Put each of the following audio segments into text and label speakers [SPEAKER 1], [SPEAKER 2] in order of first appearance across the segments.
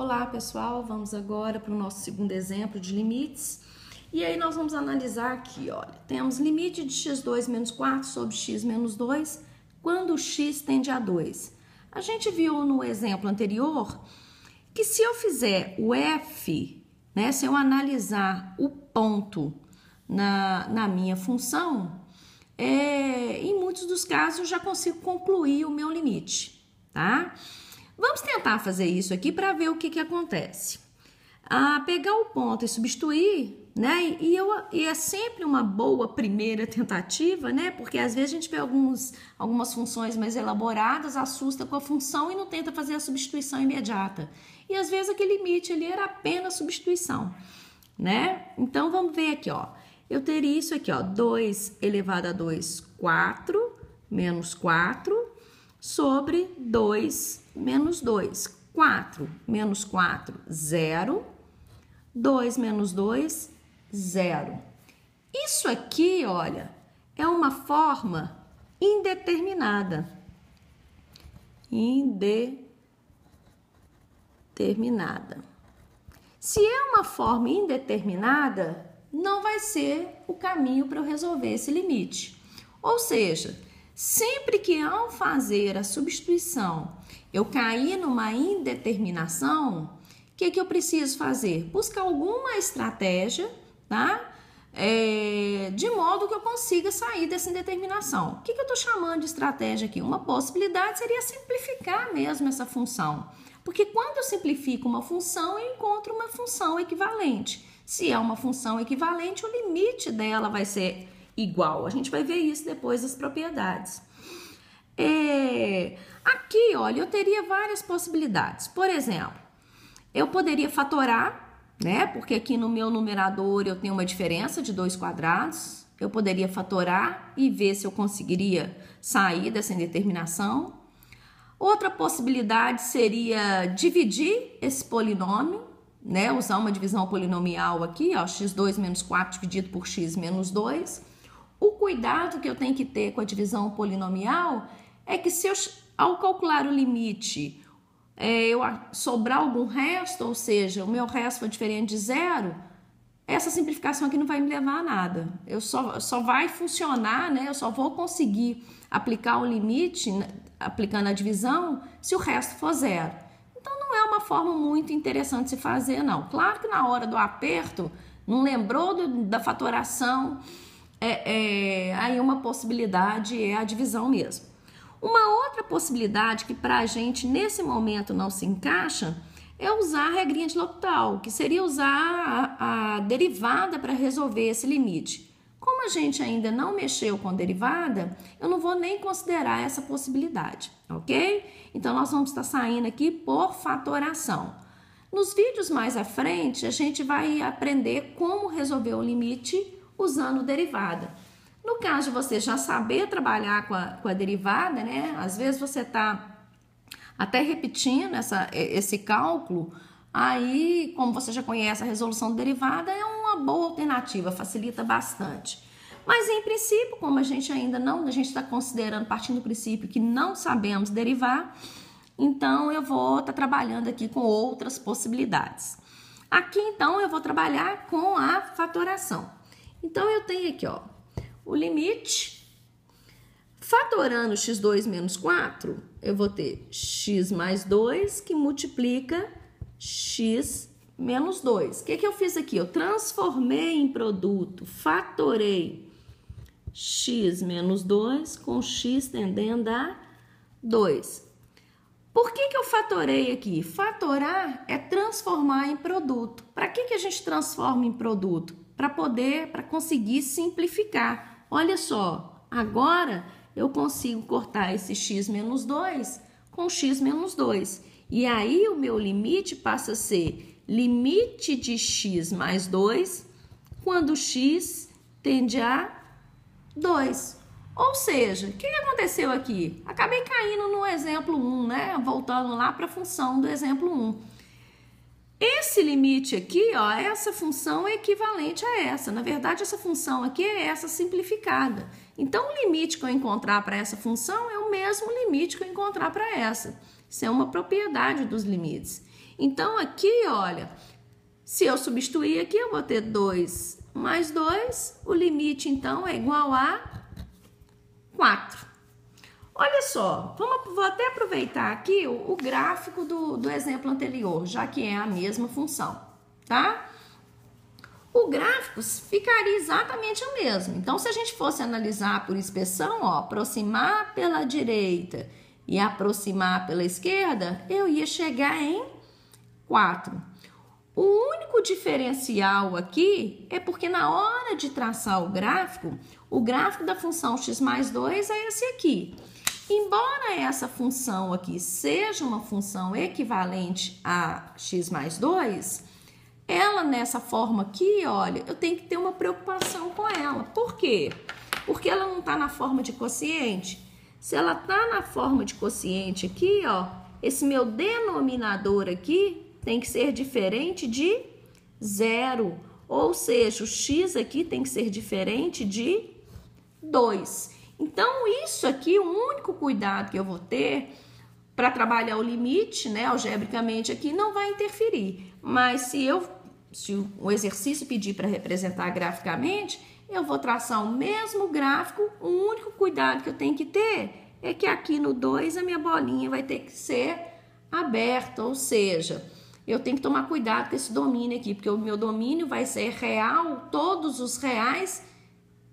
[SPEAKER 1] Olá pessoal, vamos agora para o nosso segundo exemplo de limites. E aí nós vamos analisar aqui, olha, temos limite de x2 menos 4 sobre x menos 2, quando x tende a 2. A gente viu no exemplo anterior que se eu fizer o f, né, se eu analisar o ponto na minha função, em muitos dos casos eu já consigo concluir o meu limite, tá? Vamos tentar fazer isso aqui para ver o que acontece. Pegar o ponto e substituir, né? E é sempre uma boa primeira tentativa, né? Porque às vezes a gente vê algumas funções mais elaboradas, assusta com a função e não tenta fazer a substituição imediata. E às vezes aquele limite ali era apenas substituição, né? Então vamos ver aqui, ó. Eu teria isso aqui, ó, 2 elevado a 2, 4, menos 4, sobre 2 menos 2. 4 menos 4, 0. 2 menos 2, 0. Isso aqui, olha, é uma forma indeterminada. Indeterminada. Se é uma forma indeterminada, não vai ser o caminho para eu resolver esse limite. Ou seja, sempre que ao fazer a substituição eu cair numa indeterminação, o que eu preciso fazer? Buscar alguma estratégia, tá? De modo que eu consiga sair dessa indeterminação. O que eu estou chamando de estratégia aqui? Uma possibilidade seria simplificar mesmo essa função. Porque quando eu simplifico uma função, eu encontro uma função equivalente. Se é uma função equivalente, o limite dela vai ser igual. A gente vai ver isso depois das propriedades. Aqui, olha, eu teria várias possibilidades. Por exemplo, eu poderia fatorar, né? Porque aqui no meu numerador eu tenho uma diferença de 2 quadrados. Eu poderia fatorar e ver se eu conseguiria sair dessa indeterminação. Outra possibilidade seria dividir esse polinômio, né? Usar uma divisão polinomial aqui, ó, x2 menos 4 dividido por x menos 2. O cuidado que eu tenho que ter com a divisão polinomial é que se eu, ao calcular o limite, sobrar algum resto, ou seja, o meu resto for diferente de 0, essa simplificação aqui não vai me levar a nada. Eu só vai funcionar, né? Eu só vou conseguir aplicar o limite, aplicando a divisão, se o resto for 0. Então, não é uma forma muito interessante de se fazer, não. Claro que na hora do aperto, não lembrou da fatoração, aí uma possibilidade é a divisão mesmo. Uma outra possibilidade que para a gente nesse momento não se encaixa é usar a regrinha de L'Hopital, que seria usar a derivada para resolver esse limite. Como a gente ainda não mexeu com derivada, eu não vou nem considerar essa possibilidade, ok? Então, nós vamos estar saindo aqui por fatoração. Nos vídeos mais à frente, a gente vai aprender como resolver o limite usando derivada. No caso de você já saber trabalhar com a derivada, né? Às vezes você está até repetindo esse cálculo, aí, como você já conhece a resolução de derivada, é uma boa alternativa, facilita bastante. Mas, em princípio, como a gente ainda não, a gente está considerando, partindo do princípio que não sabemos derivar, então eu vou estar trabalhando aqui com outras possibilidades. Aqui, então, eu vou trabalhar com a fatoração. Então, eu tenho aqui, ó, o limite, fatorando x2 menos 4, eu vou ter x mais 2 que multiplica x menos 2. O que eu fiz aqui? Eu transformei em produto, fatorei x menos 2 com x tendendo a 2. Por que eu fatorei aqui? Fatorar é transformar em produto. Para que a gente transforma em produto? Para conseguir simplificar. Olha só, agora eu consigo cortar esse x menos 2 com x menos 2. E aí o meu limite passa a ser limite de x mais 2 quando x tende a 2. Ou seja, o que aconteceu aqui? Acabei caindo no exemplo 1, né? Voltando lá para a função do exemplo 1. Esse limite aqui, ó, essa função é equivalente a essa. Na verdade, essa função aqui é essa simplificada. Então, o limite que eu encontrar para essa função é o mesmo limite que eu encontrar para essa. Isso é uma propriedade dos limites. Então, aqui, olha, se eu substituir aqui, eu vou ter 2 mais 2, o limite, então, é igual a 4. Olha só, vou até aproveitar aqui o gráfico do exemplo anterior, já que é a mesma função, tá? O gráfico ficaria exatamente o mesmo. Então, se a gente fosse analisar por inspeção, ó, aproximar pela direita e aproximar pela esquerda, eu ia chegar em 4. O único diferencial aqui é porque na hora de traçar o gráfico da função x mais 2 é esse aqui. Embora essa função aqui seja uma função equivalente a x mais 2, ela nessa forma aqui, olha, eu tenho que ter uma preocupação com ela. Por quê? Porque ela não está na forma de quociente. Se ela está na forma de quociente aqui, ó, esse meu denominador aqui tem que ser diferente de 0. Ou seja, o x aqui tem que ser diferente de 2. Então, isso aqui, o único cuidado que eu vou ter para trabalhar o limite, né, algebricamente aqui, não vai interferir. Mas se o exercício pedir para representar graficamente, eu vou traçar o mesmo gráfico. O único cuidado que eu tenho que ter é que aqui no 2 a minha bolinha vai ter que ser aberta, ou seja, eu tenho que tomar cuidado com esse domínio aqui, porque o meu domínio vai ser real, todos os reais,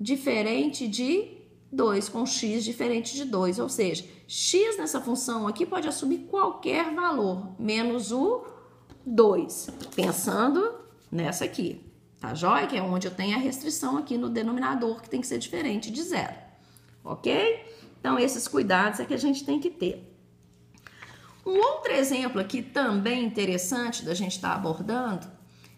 [SPEAKER 1] diferente de 2, com x diferente de 2, ou seja, x nessa função aqui pode assumir qualquer valor, menos o 2, pensando nessa aqui, tá joia? Que é onde eu tenho a restrição aqui no denominador, que tem que ser diferente de 0, ok? Então, esses cuidados é que a gente tem que ter. Um outro exemplo aqui também interessante da gente estar abordando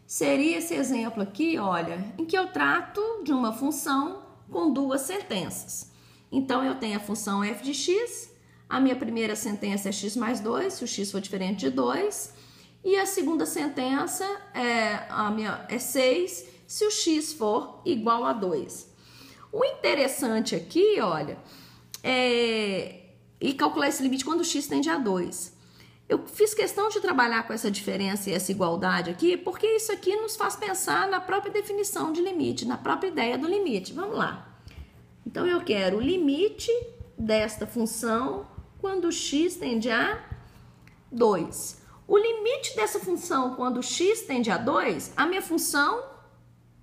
[SPEAKER 1] seria esse exemplo aqui, olha, em que eu trato de uma função com duas sentenças. Então, eu tenho a função f de x, a minha primeira sentença é x mais 2, se o x for diferente de 2, e a segunda sentença é 6, se o x for igual a 2. O interessante aqui, olha, e calcular esse limite quando o x tende a 2. Eu fiz questão de trabalhar com essa diferença e essa igualdade aqui, porque isso aqui nos faz pensar na própria definição de limite, na própria ideia do limite. Vamos lá. Então, eu quero o limite desta função quando x tende a 2. O limite dessa função quando x tende a 2, a minha função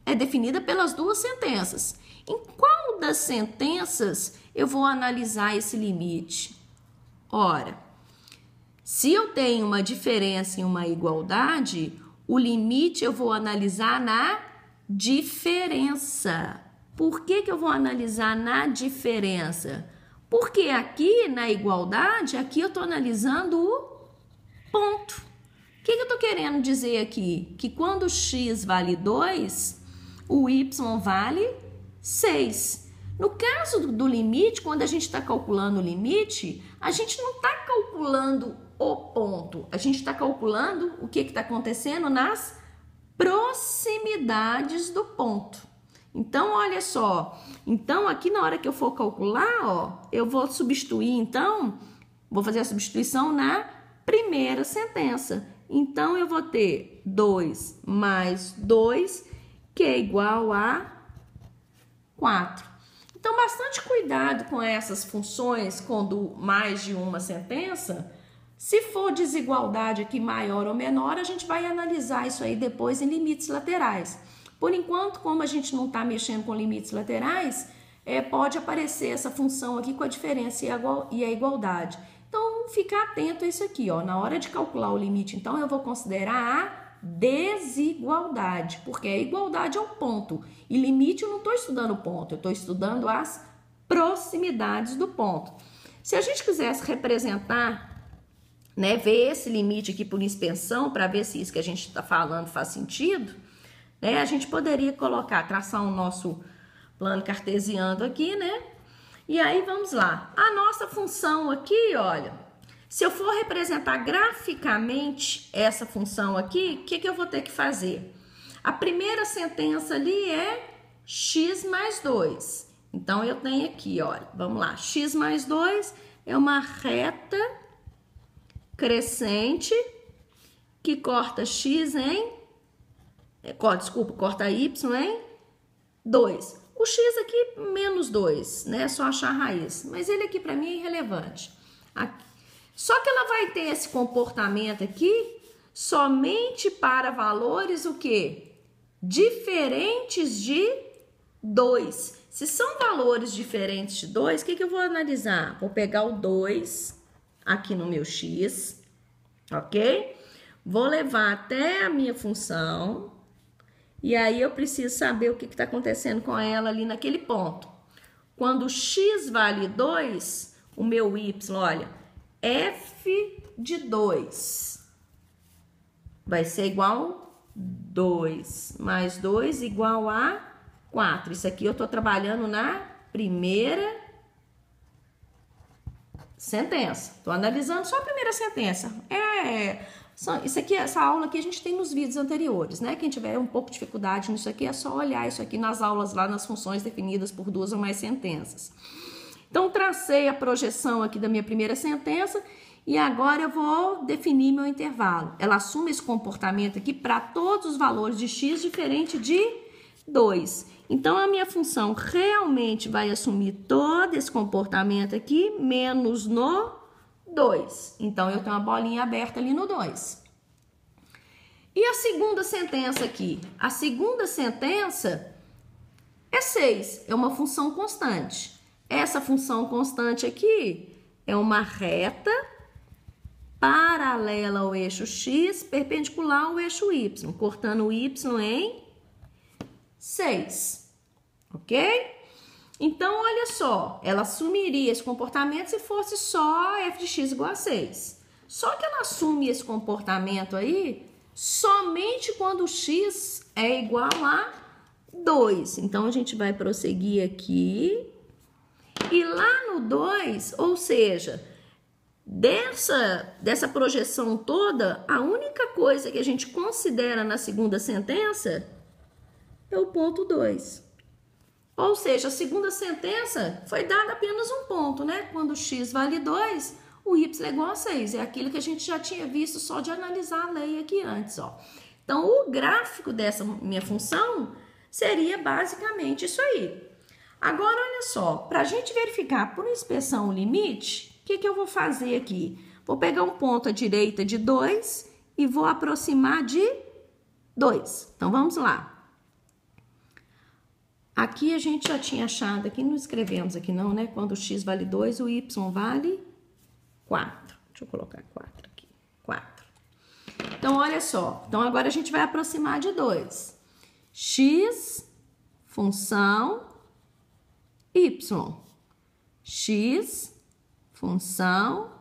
[SPEAKER 1] é definida pelas duas sentenças. Em qual das sentenças eu vou analisar esse limite? Ora, se eu tenho uma diferença e uma igualdade, o limite eu vou analisar na diferença. Por que eu vou analisar na diferença? Porque aqui na igualdade, aqui eu estou analisando o ponto. O que eu estou querendo dizer aqui? Que quando x vale 2, o y vale 6. No caso do limite, quando a gente está calculando o limite, a gente não está calculando o ponto. A gente está calculando o que está acontecendo nas proximidades do ponto. Então, olha só. Então, aqui na hora que eu for calcular, ó, eu vou substituir, então, vou fazer a substituição na primeira sentença. Então, eu vou ter 2 mais 2, que é igual a 4. Então, bastante cuidado com essas funções quando mais de uma sentença. Se for desigualdade aqui maior ou menor, a gente vai analisar isso aí depois em limites laterais. Por enquanto, como a gente não está mexendo com limites laterais, pode aparecer essa função aqui com a diferença e a igualdade. Então, fica atento a isso aqui, ó. Na hora de calcular o limite, então, eu vou considerar a desigualdade, porque a igualdade é o ponto. E limite eu não estou estudando o ponto, eu estou estudando as proximidades do ponto. Se a gente quisesse representar, né, ver esse limite aqui por expansão, para ver se isso que a gente está falando faz sentido, né, a gente poderia traçar o nosso plano cartesiano aqui, né? E aí, vamos lá. A nossa função aqui, olha, se eu for representar graficamente essa função aqui, o que eu vou ter que fazer? A primeira sentença ali é x mais 2. Então, eu tenho aqui, olha, vamos lá. X mais 2 é uma reta crescente que corta x em... corta y em 2. O x aqui, menos 2, né? Só achar a raiz. Mas ele aqui, para mim, é irrelevante. Aqui. Só que ela vai ter esse comportamento aqui somente para valores, o quê? Diferentes de 2. Se são valores diferentes de 2, o que eu vou analisar? Vou pegar o 2 aqui no meu x, ok? Vou levar até a minha função, e aí eu preciso saber o que está acontecendo com ela ali naquele ponto. Quando x vale 2, o meu y, olha, f de 2 vai ser igual a 2, mais 2 igual a 4. Isso aqui eu estou trabalhando na primeira sentença. Estou analisando só a primeira sentença. Isso aqui, essa aula aqui a gente tem nos vídeos anteriores, né? Quem tiver um pouco de dificuldade nisso aqui, é só olhar isso aqui nas aulas lá nas funções definidas por 2 ou mais sentenças. Então, tracei a projeção aqui da minha primeira sentença e agora eu vou definir meu intervalo. Ela assume esse comportamento aqui para todos os valores de x diferente de 2. Então, a minha função realmente vai assumir todo esse comportamento aqui, menos no 2. Então, eu tenho uma bolinha aberta ali no 2. E a segunda sentença aqui? A segunda sentença é 6, é uma função constante. Essa função constante aqui é uma reta paralela ao eixo x, perpendicular ao eixo y, cortando o y em 6, ok? Então, olha só, ela assumiria esse comportamento se fosse só f de x igual a 6. Só que ela assume esse comportamento aí somente quando o x é igual a 2. Então, a gente vai prosseguir aqui. E lá no 2, ou seja, dessa projeção toda, a única coisa que a gente considera na segunda sentença é o ponto 2. Ou seja, a segunda sentença foi dada apenas um ponto, né? Quando x vale 2, o y é igual a 6. É aquilo que a gente já tinha visto só de analisar a lei aqui antes, ó. Então, o gráfico dessa minha função seria basicamente isso aí. Agora, olha só, para a gente verificar por inspeção o limite, o que eu vou fazer aqui? Vou pegar um ponto à direita de 2 e vou aproximar de 2. Então, vamos lá. Aqui a gente já tinha achado, aqui não escrevemos aqui não, né? Quando o x vale 2, o y vale 4. Deixa eu colocar 4 aqui. 4. Então, olha só. Então, agora a gente vai aproximar de 2. X, função y. X, função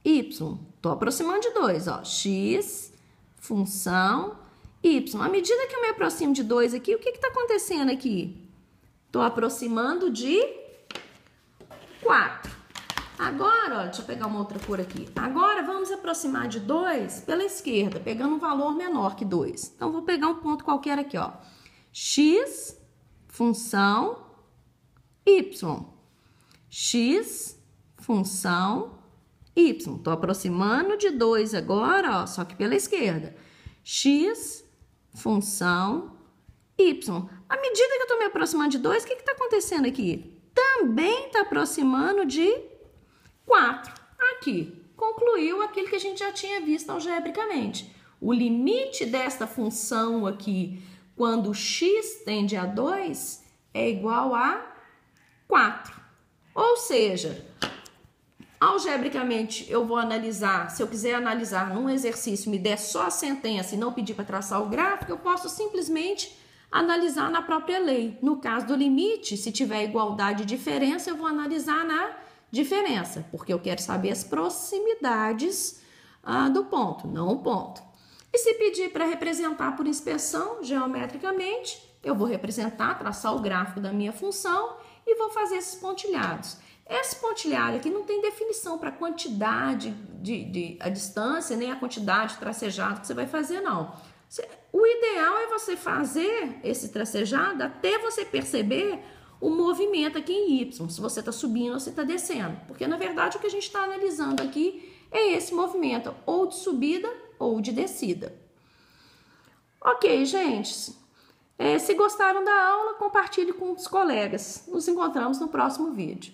[SPEAKER 1] y. Tô aproximando de 2, ó. X, função y. À medida que eu me aproximo de 2 aqui, o que está acontecendo aqui? Tô aproximando de 4. Agora, ó, deixa eu pegar uma outra cor aqui. Agora, vamos aproximar de 2 pela esquerda, pegando um valor menor que 2. Então, vou pegar um ponto qualquer aqui, ó. X, função y. X, função y. Tô aproximando de 2 agora, ó, só que pela esquerda. X, função y. À medida que eu tô me aproximando de 2, o que tá acontecendo aqui? Também tá aproximando de 4. Aqui, concluiu aquilo que a gente já tinha visto algebricamente. O limite desta função aqui, quando x tende a 2, é igual a 4. Ou seja, algebricamente, eu vou analisar, se eu quiser analisar num exercício, me der só a sentença e não pedir para traçar o gráfico, eu posso simplesmente analisar na própria lei. No caso do limite, se tiver igualdade e diferença, eu vou analisar na diferença, porque eu quero saber as proximidades do ponto, não o ponto. E se pedir para representar por inspeção, geometricamente, eu vou representar, traçar o gráfico da minha função e vou fazer esses pontilhados. Esse pontilhado aqui não tem definição para a quantidade a distância, nem a quantidade de tracejado que você vai fazer, não. O ideal é você fazer esse tracejado até você perceber o movimento aqui em Y, se você está subindo ou se está descendo. Porque, na verdade, o que a gente está analisando aqui é esse movimento, ou de subida ou de descida. Ok, gente. Se gostaram da aula, compartilhe com os colegas. Nos encontramos no próximo vídeo.